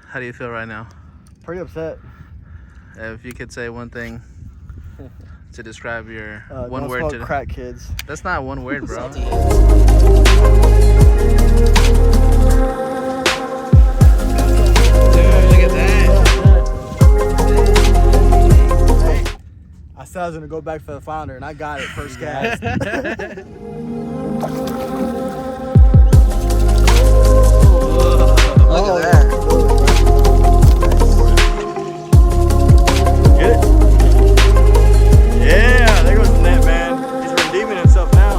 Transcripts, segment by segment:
How do you feel right now? Pretty upset. If you could say one thing to describe your one don't word smoke to crack, kids. That's not one word, bro. Dude, look at that. I said I was gonna go back for the Flounder, and I got it first gas. Look at that. Get it? Yeah, there goes the net, man. He's redeeming himself now.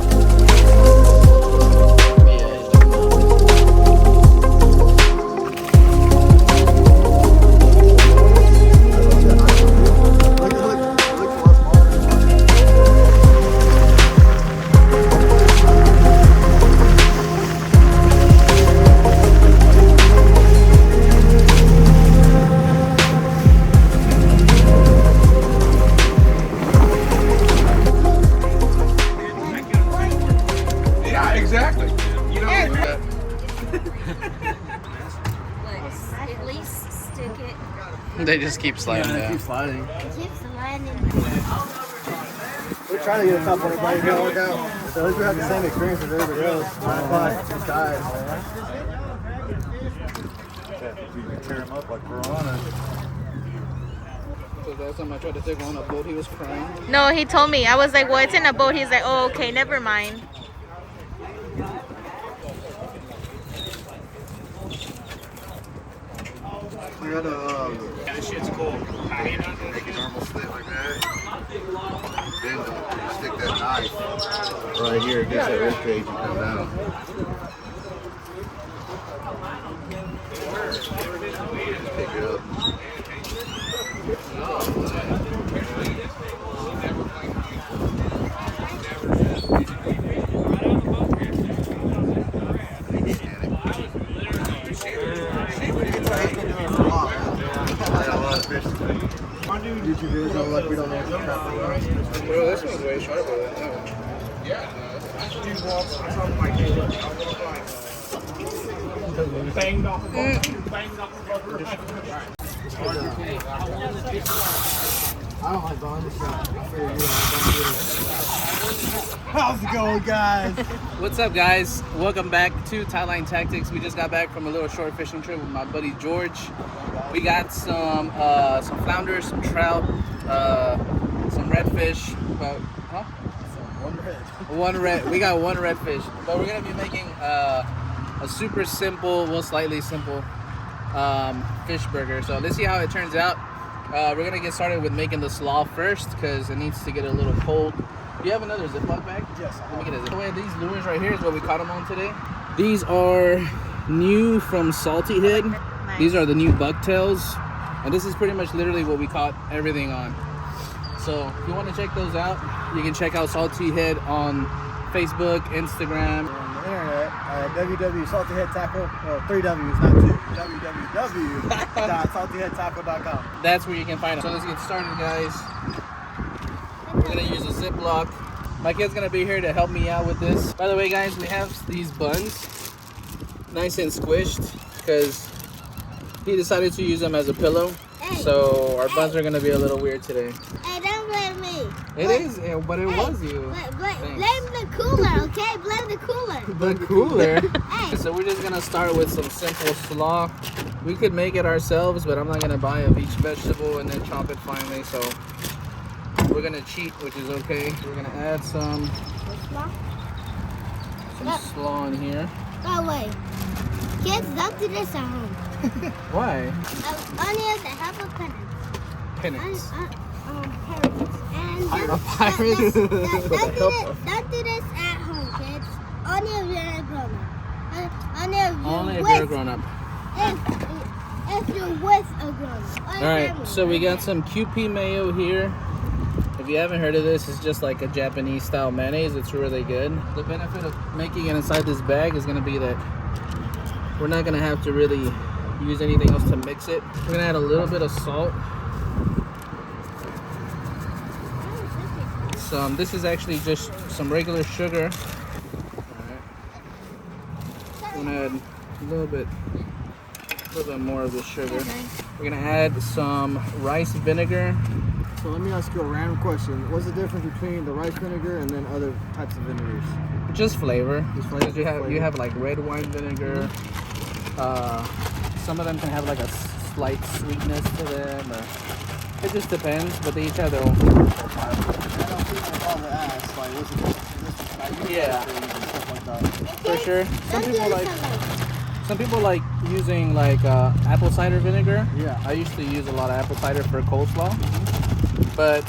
At least stick it. They just keep sliding down. Keep sliding. It keeps sliding. We're trying to get a top on it, but it didn't work out. So at least we have the same experience as everybody else. These guys. You can tear him up like piranha. So last time I tried to take him on a boat, he was crying. No, he told me. I was like, well, it's in a boat. He's like, oh, okay, never mind. We got this shit's cool. Make a normal slit like that. Then stick that knife right here against that rib cage and come down. Pick it up. YouTube videos don't like we don't know what's happening. Bro, this one's way sharper than that one. Banged off the I don't like going this route. I figure you How's it going, guys? What's up, guys? Welcome back to Tightline Tactics. We just got back from a little short fishing trip with my buddy George. We got some flounders, some trout, some redfish. One red. We got one redfish, but we're gonna be making a super simple, well, slightly simple fish burger. So let's see how it turns out. We're gonna get started with making the slaw first because it needs to get a little cold. Do you have another Ziploc bag? Yes. Let me get a Ziploc. These lures right here is what we caught them on today. These are new from Salty Head. Nice. These are the new bucktails, and this is pretty much literally what we caught everything on. So if you want to check those out, you can check out Salty Head on Facebook, Instagram. On the internet, www.saltyheadtackle, well, 3 W's, not 2. www.saltyheadtackle.com. That's where you can find them. So let's get started, guys. We're gonna use a Ziploc. My kid's gonna be here to help me out with this. By the way, guys, we have these buns, nice and squished, because he decided to use them as a pillow. Hey, so our buns are gonna be a little weird today. Hey, don't blame me. It is, but it was you. Blame the cooler, okay? Blame the cooler. The cooler. Hey. So we're just gonna start with some simple slaw. We could make it ourselves, but I'm not gonna buy of each vegetable and then chop it finely. So we're gonna cheat, which is okay. We're gonna add some slaw in here. By the way, kids, don't do this at home. Why? Only if they have a Penance. parents. And Pirates? don't do this at home, kids. Only if you're grown up. Only if you're grown up. If you're with a grown up. Alright, so we got some QP mayo here. If you haven't heard of this, it's just like a Japanese style mayonnaise. It's really good. The benefit of making it inside this bag is going to be that we're not going to have to really use anything else to mix it. We're going to add a little bit of salt. This is actually just some regular sugar. Alright. I'm going to add a little bit little bit more of the sugar. We're gonna add some rice vinegar. So let me ask you a random question. What's the difference between the rice vinegar and then other types of vinegars? Just flavor. Just flavor. You have like red wine vinegar. Some of them can have like a slight sweetness to them, or it just depends. But they each have their own profile. I don't think that's all the ass. Like, what's the difference? Yeah. Stuff like that. For sure. Some people like using like apple cider vinegar. Yeah. I used to use a lot of apple cider for coleslaw, but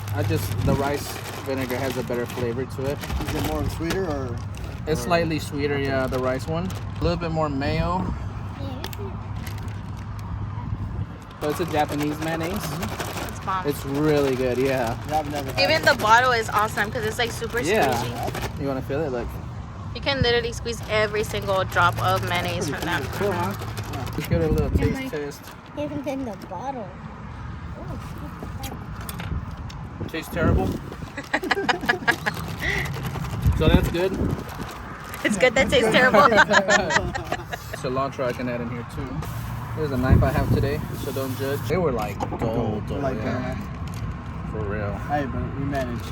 the rice vinegar has a better flavor to it. Is it more sweeter or? It's slightly sweeter, yeah, the rice one. A little bit more mayo. But it's a Japanese mayonnaise. It's bomb. It's really good, yeah. Even the bottle is awesome because it's like super squeezy. You want to feel it? Look. You can literally squeeze every single drop of mayonnaise from that. Cool, huh? Let's give it a little taste test. Even in the bottle. Tastes terrible. So that's good. It's good that tastes terrible. Cilantro I can add in here too. There's a knife I have today, so don't judge. They were like dull, Like yeah. For real. Hey, but we managed.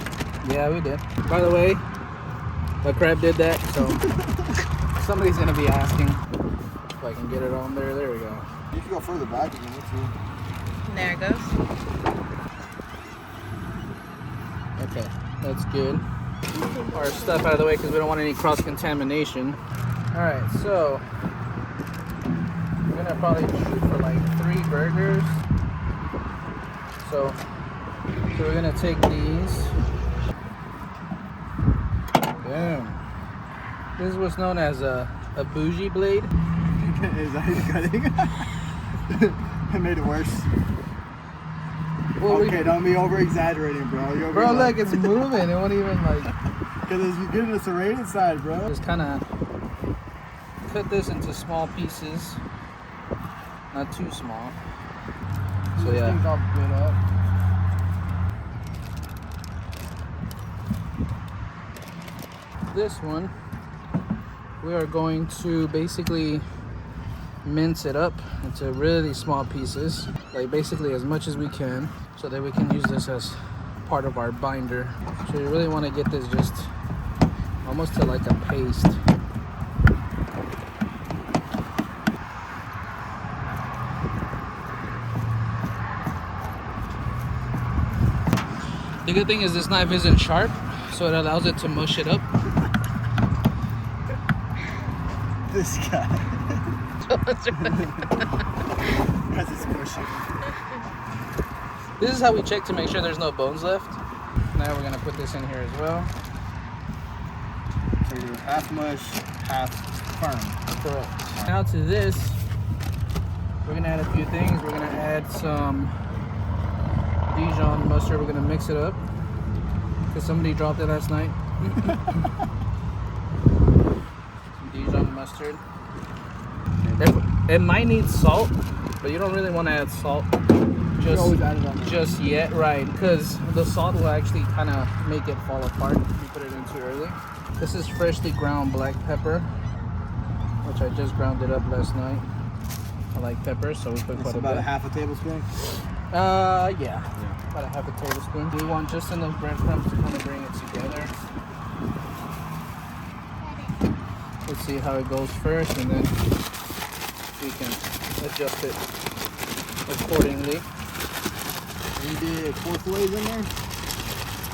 Yeah, we did. By the way, the crab did that, so somebody's gonna be asking if I can get it on there. There we go. You can go further back if you need to. There it goes. Okay, that's good. Our stuff out of the way because we don't want any cross-contamination. All right, so we're gonna probably shoot for like 3 burgers. So we're gonna take these. Boom. This is what's known as a bougie blade. Is that how you're cutting? It made it worse. Well, okay, don't be over exaggerating, bro. Bro, look, it's moving. It won't even like. Because you're getting a serrated side, bro. Just kind of cut this into small pieces, not too small. So yeah. Things all good up. This one, we are going to basically mince it up into really small pieces, like basically as much as we can, so that we can use this as part of our binder. So you really want to get this just almost to like a paste. The good thing is this knife isn't sharp, so it allows it to mush it up. This guy. Because it's squishy. This is how we check to make sure there's no bones left. Now we're gonna put this in here as well. So you do half mush, half firm. Correct. Now to this, we're gonna add a few things. We're gonna add some Dijon mustard. We're gonna mix it up because somebody dropped it last night. Some Dijon mustard. It might need salt, but you don't really want to add salt just yet, right? Because the salt will actually kind of make it fall apart if you put it in too early. This is freshly ground black pepper, which I just ground it up last night. I like pepper, so we put quite a bit. About a half a tablespoon? Yeah, about a half a tablespoon. We want just enough breadcrumbs to kind of bring it together. Let's see how it goes first, and then we can adjust it accordingly. You did 4 fillets in there?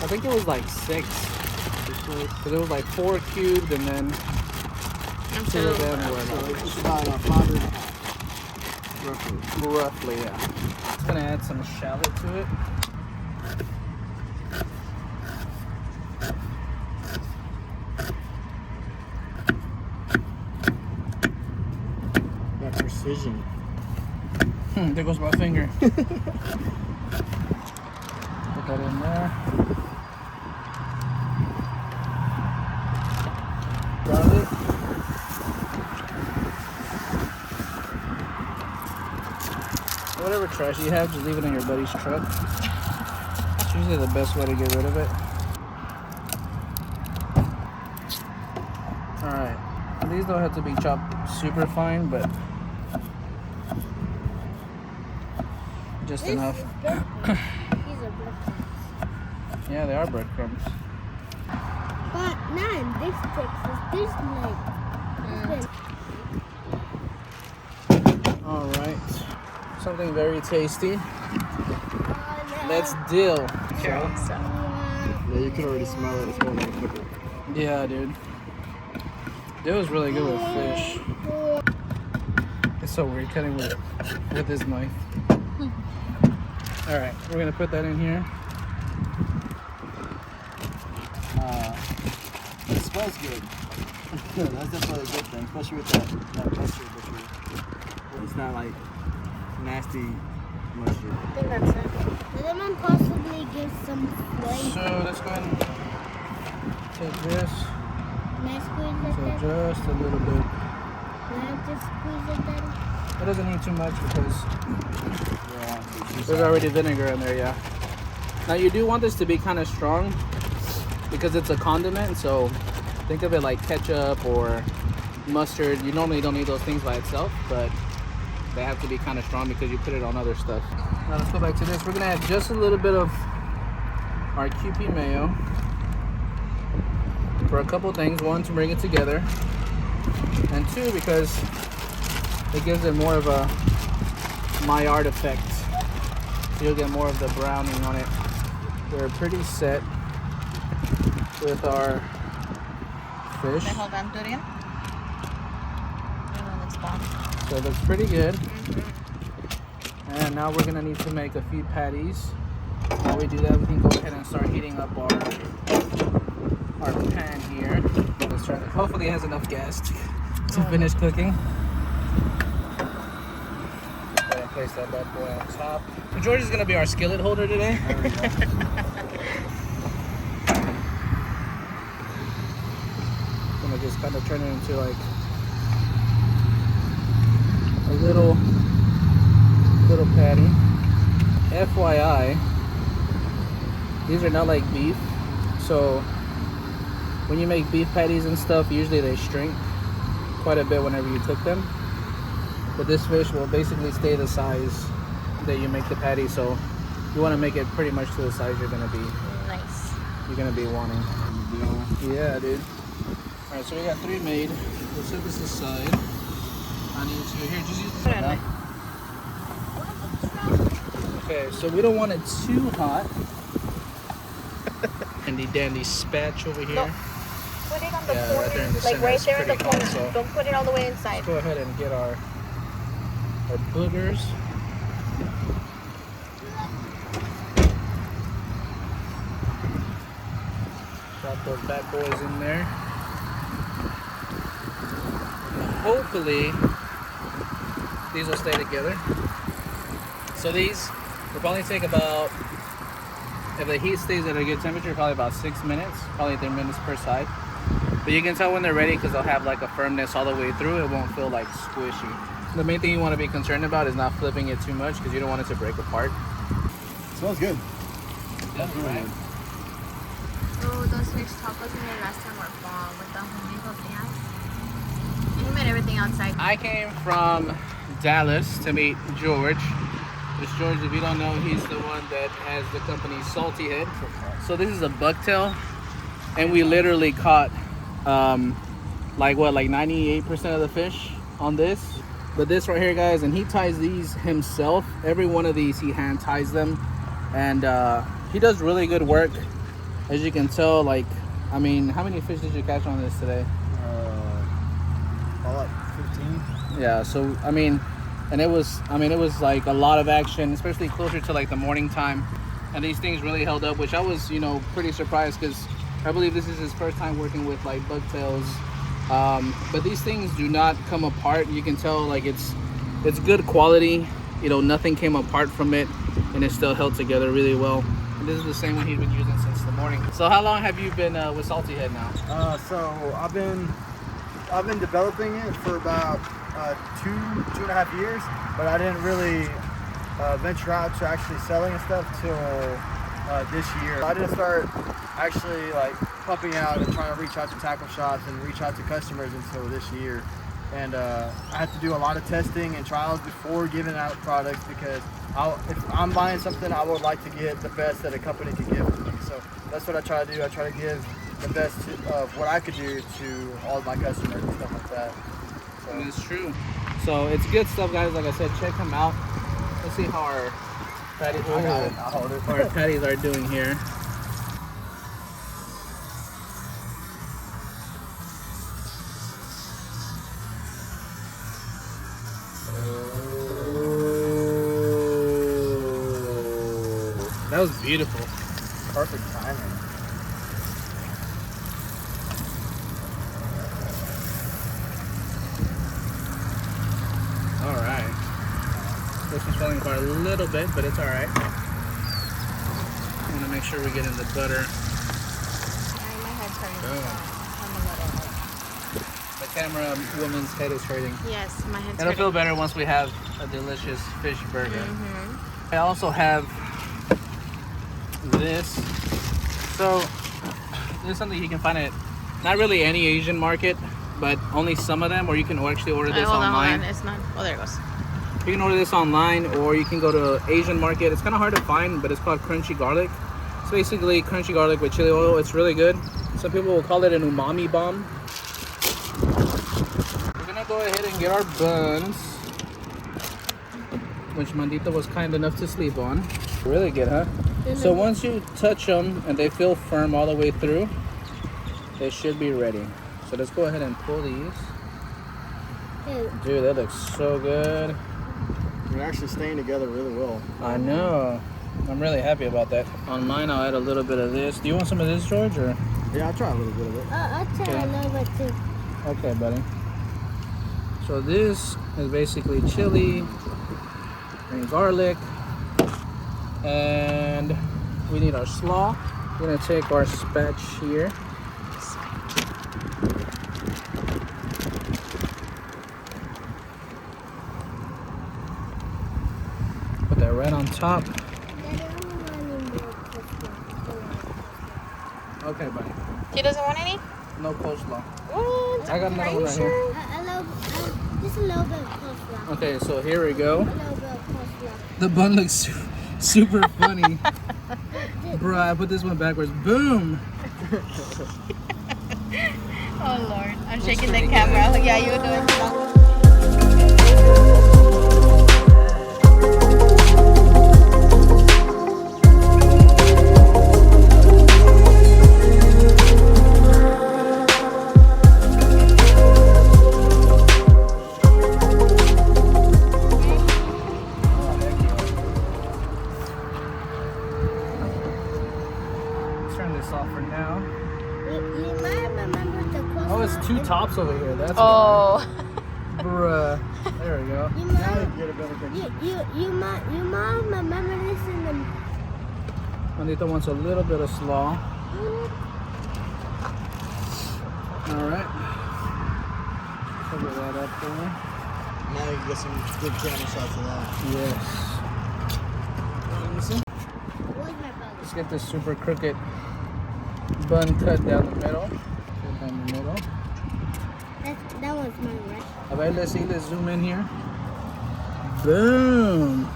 I think it was like 6. Because it was like 4 cubed, and then 2 of them were So like, it's about a pounder and a half. roughly, yeah. Just gonna add some shallot to it. That precision. There goes my finger. Put that in there. Garlic. Whatever trash you have, just leave it in your buddy's truck. It's usually the best way to get rid of it. Alright. These don't have to be chopped super fine, but Just enough. These are breadcrumbs. Yeah, they are breadcrumbs. But not in this Texas. This like. All right. Something very tasty. No. That's dill. Yeah, you can already smell it. It smells like liquor. Yeah, dude. Dill is really good with fish. It's so weird cutting with this knife. All right, we're gonna put that in here. It smells good. That's definitely a good thing, especially with that mustard that you. It's not like nasty mustard. I think that's it. Let them possibly give some flavor. So let's go ahead and take this. Can I squeeze it, So Daddy? just a little bit. Can I just squeeze it, Daddy? It doesn't need too much because there's already vinegar in there, yeah. Now you do want this to be kind of strong because it's a condiment, so think of it like ketchup or mustard. You normally don't need those things by itself, but they have to be kind of strong because you put it on other stuff. Now let's go back to this. We're gonna add just a little bit of our QP mayo for a couple things. One, to bring it together, and two, because it gives it more of a Maillard effect. So you'll get more of the browning on it. We're pretty set with our fish. Hold on, do it again. So it looks pretty good. And now we're gonna need to make a few patties. While we do that, we can go ahead and start heating up our pan here. Let's try to, hopefully it has enough gas to finish cooking. Go ahead and place that bad boy on top. So George is gonna be our skillet holder today. Gonna just kind of turn it into like a little patty. FYI, these are not like beef, so when you make beef patties and stuff, usually they shrink quite a bit whenever you cook them, but this fish will basically stay the size that you make the patty, so you want to make it pretty much to the size you're gonna be wanting. Yeah, dude. All right, so we got 3 made. Let's set this aside. I need to here. Just use this one. Okay, so we don't want it too hot. Handy dandy spatch over here. No. Put it on the Yeah, corner, right there in the like center right is there in the pretty hot, corner. so- Don't put it all the way inside. Let's go ahead and get our boogers. Drop those bad boys in there. And hopefully these will stay together. So these will probably take about, if the heat stays at a good temperature, probably about 6 minutes, probably 3 minutes per side. But you can tell when they're ready because they'll have like a firmness all the way through. It won't feel like squishy. The main thing you want to be concerned about is not flipping it too much because you don't want it to break apart. It smells good. That's right. Oh, those fish tacos we made last time were bomb with the homemade tortillas. And we made everything outside. I came from Dallas to meet George. This George, if you don't know, he's the one that has the company Salty Head. So this is a bucktail, and we literally caught like 98% of the fish on this. But this right here, guys, and he ties these himself. Every one of these he hand ties them, and he does really good work. As you can tell, like, I mean, how many fish did you catch on this today? About like 15. Yeah, so I mean, it was like a lot of action, especially closer to like the morning time, and these things really held up, which I was, pretty surprised because I believe this is his first time working with like bucktails. But these things do not come apart. You can tell like it's good quality. Nothing came apart from it, and it still held together really well. And this is the same one he's been using since the morning. So how long have you been with Salty Head now? So I've been developing it for about 2.5 years, but I didn't really venture out to actually selling and stuff till this year. I didn't start actually like pumping out and trying to reach out to tackle shops and reach out to customers until this year. and I have to do a lot of testing and trials before giving out products because if I'm buying something, I would like to get the best that a company can give to me. So that's what I try to do. I try to give the best of what I could do to all of my customers and stuff like that. So It's true. So it's good stuff, guys. Like I said, check them out. Let's see how our patties, I'll hold it. our patties are doing here. That was beautiful. Perfect timing. All right. This is falling apart a little bit, but it's all right. I want to make sure we get in the butter. My head's hurting. The camera woman's head is hurting. Yes, my head's It'll hurting. feel better once we have a delicious fish burger. Mm-hmm. I also have this. So this is something you can find at not really any Asian market, but only some of them, or you can actually order this Hold online. on. It's not. Oh, there it goes. You can order this online, or you can go to Asian market. It's kind of hard to find, but it's called crunchy garlic. It's basically crunchy garlic with chili oil. It's really good. Some people will call it an umami bomb. We're gonna go ahead and get our buns, which Mandita was kind enough to sleep on. Really good, huh? So once you touch them and they feel firm all the way through, they should be ready. So let's go ahead and pull these. Dude, that looks so good. They're actually staying together really well. I know. I'm really happy about that. On mine, I'll add a little bit of this. Do you want some of this, George? Or? Yeah, I'll try a little bit of it. I'll try Okay. a little bit too. Okay, buddy. So this is basically chili and garlic. And we need our slaw. We're gonna take our spatch here. Put that right on top. Okay, buddy. She doesn't want any? No coleslaw. What? I got another Are one you right sure? Just a little bit of coleslaw. Okay, so here we go. A little bit of coleslaw. The bun looks super funny. Bro, I put this one backwards. Boom! Oh Lord, I'm shaking the pretty camera. Yeah, you were doing it. Two tops over here. That's Oh. why. Bruh. There we go. You Now you might, can get a better picture. you might remember this in the. Juanita wants a little bit of slaw. All right. Cover that up there. Now you can get some good camera shots of that. Yes. Where's my brother? Let's get this super crooked bun cut down the middle. Cut down the middle. That one's mine, right? A ver, let's see. Let's zoom in here. Boom.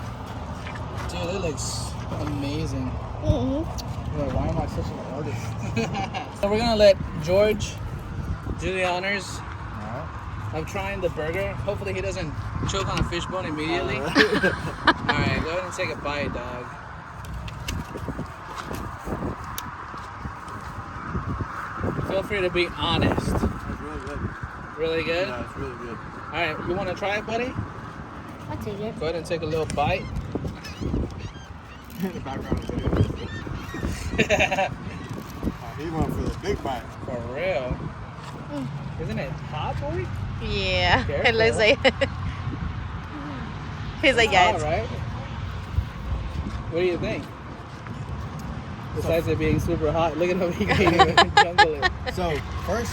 Dude, it looks amazing. Mm-hmm. Yeah, why am I such an artist? So we're gonna let George do the honors Alright. of trying the burger. Hopefully he doesn't choke on a fish bone immediately. All Alright. right, go ahead and take a bite, dog. Feel free to be honest. That's really good. Really good? Yeah, it's really good. All right, you want to try it, buddy? I'll take it. Go ahead and take a little bite. In the background of the video. He went for the big bite. For real. Isn't it hot, boy? Yeah. Careful. It looks like. He's like, yeah. All It's, right. What do you think? Besides it being super hot, look at how he can jungle it. So, first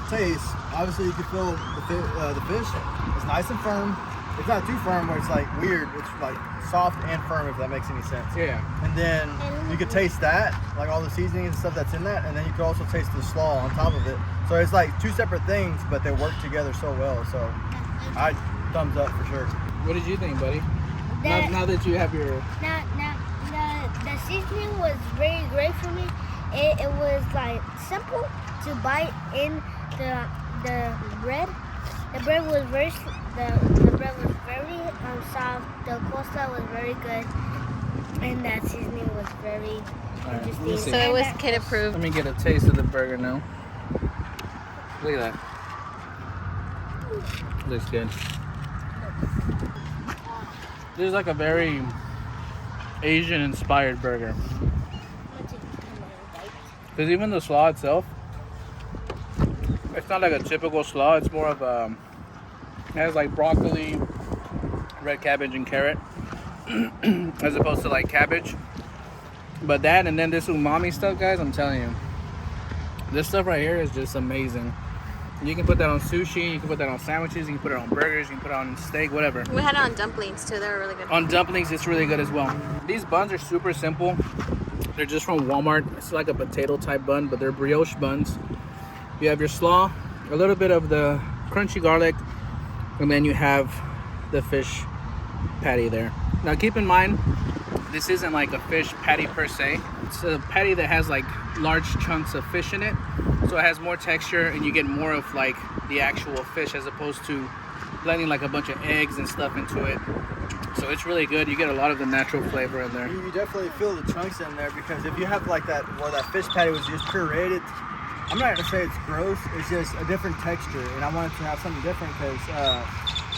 taste, obviously you can feel the fish. It's nice and firm. it's not too firm where it's like weird. It's like soft and firm, if that makes any sense. Yeah. And then you could taste that, like all the seasonings and stuff that's in that, and then you could also taste the slaw on top of it. So it's like two separate things, but they work together so well. So I thumbs up for sure. What did you think, buddy? That- Now that you have your... The seasoning was very great for me. It was like simple to bite in the bread. The bread was very soft. The coleslaw was very good, and that seasoning was very let me interesting. see. So it was kid Let approved. me get a taste of the burger now. Look at that. Looks good. This is like a very Asian-inspired burger. Because even the slaw itself, it's not like a typical slaw. It's more of a... It has like broccoli, red cabbage, and carrot. As opposed to like cabbage. But that and then this umami stuff, guys, I'm telling you. This stuff right here is just amazing. You can put that on sushi, you can put that on sandwiches, you can put it on burgers, you can put it on steak, whatever. We had it on dumplings too. They were really good. On dumplings, it's really good as well. These buns are super simple. They're just from Walmart. It's like a potato type bun, but they're brioche buns. You have your slaw, a little bit of the crunchy garlic, and then you have the fish patty there. Now keep in mind, this isn't like a fish patty per se. It's a patty that has like large chunks of fish in it. So it has more texture and you get more of like the actual fish as opposed to blending like a bunch of eggs and stuff into it. So it's really good. You get a lot of the natural flavor in there. You definitely feel the chunks in there, because if you have like that, where that fish patty was just pureed, I'm not gonna say it's gross. It's just a different texture, and I wanted to have something different because,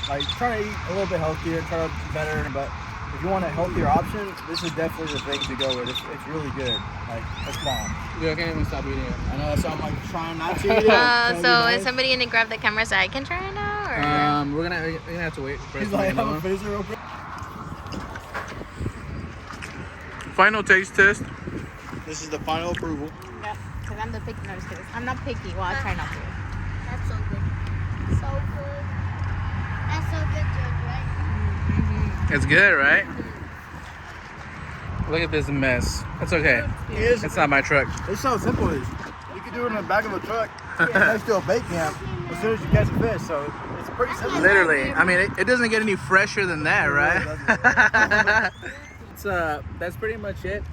like, trying to eat a little bit healthier, try to be better. But if you want a healthier option, this is definitely the thing to go with. It's really good. Like, it's bomb. Yeah, I can't even stop eating it. I know, so I'm like trying not to eat it. So is somebody gonna grab the camera so I can try it now? Or? We're gonna have to wait for it He's to like, make I'm a another one. freezer open. Final taste test. This is the final approval. Because I'm the picky. No, just kidding. I'm not picky. Well, I try not to. That's so good. So good. That's so good, George, right? It's good, right? Look at this mess. It's okay. It's not my truck. It's so simple. You can do it in the back of a truck next to a bait camp as soon as you catch a fish. So it's pretty simple. Literally. I mean, it doesn't get any fresher than that, right? That's pretty much it.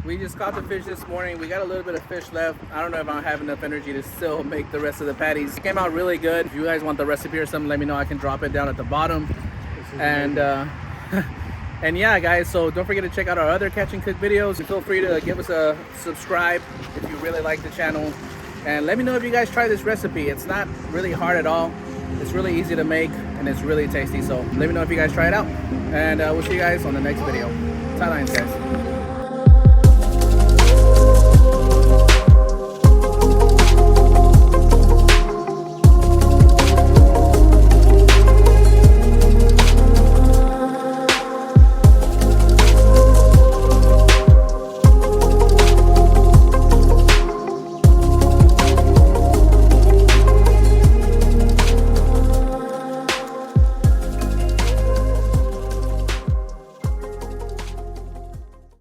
We just caught the fish this morning. We got a little bit of fish left. I don't know if I'll have enough energy to still make the rest of the patties. It came out really good. If you guys want the recipe or something, let me know. I can drop it down at the bottom. And and yeah, guys, so don't forget to check out our other catch and cook videos. Feel free to give us a subscribe if you really like the channel. And let me know if you guys try this recipe. It's not really hard at all. It's really easy to make and it's really tasty. So let me know if you guys try it out. And we'll see you guys on the next video. Tie lines, guys.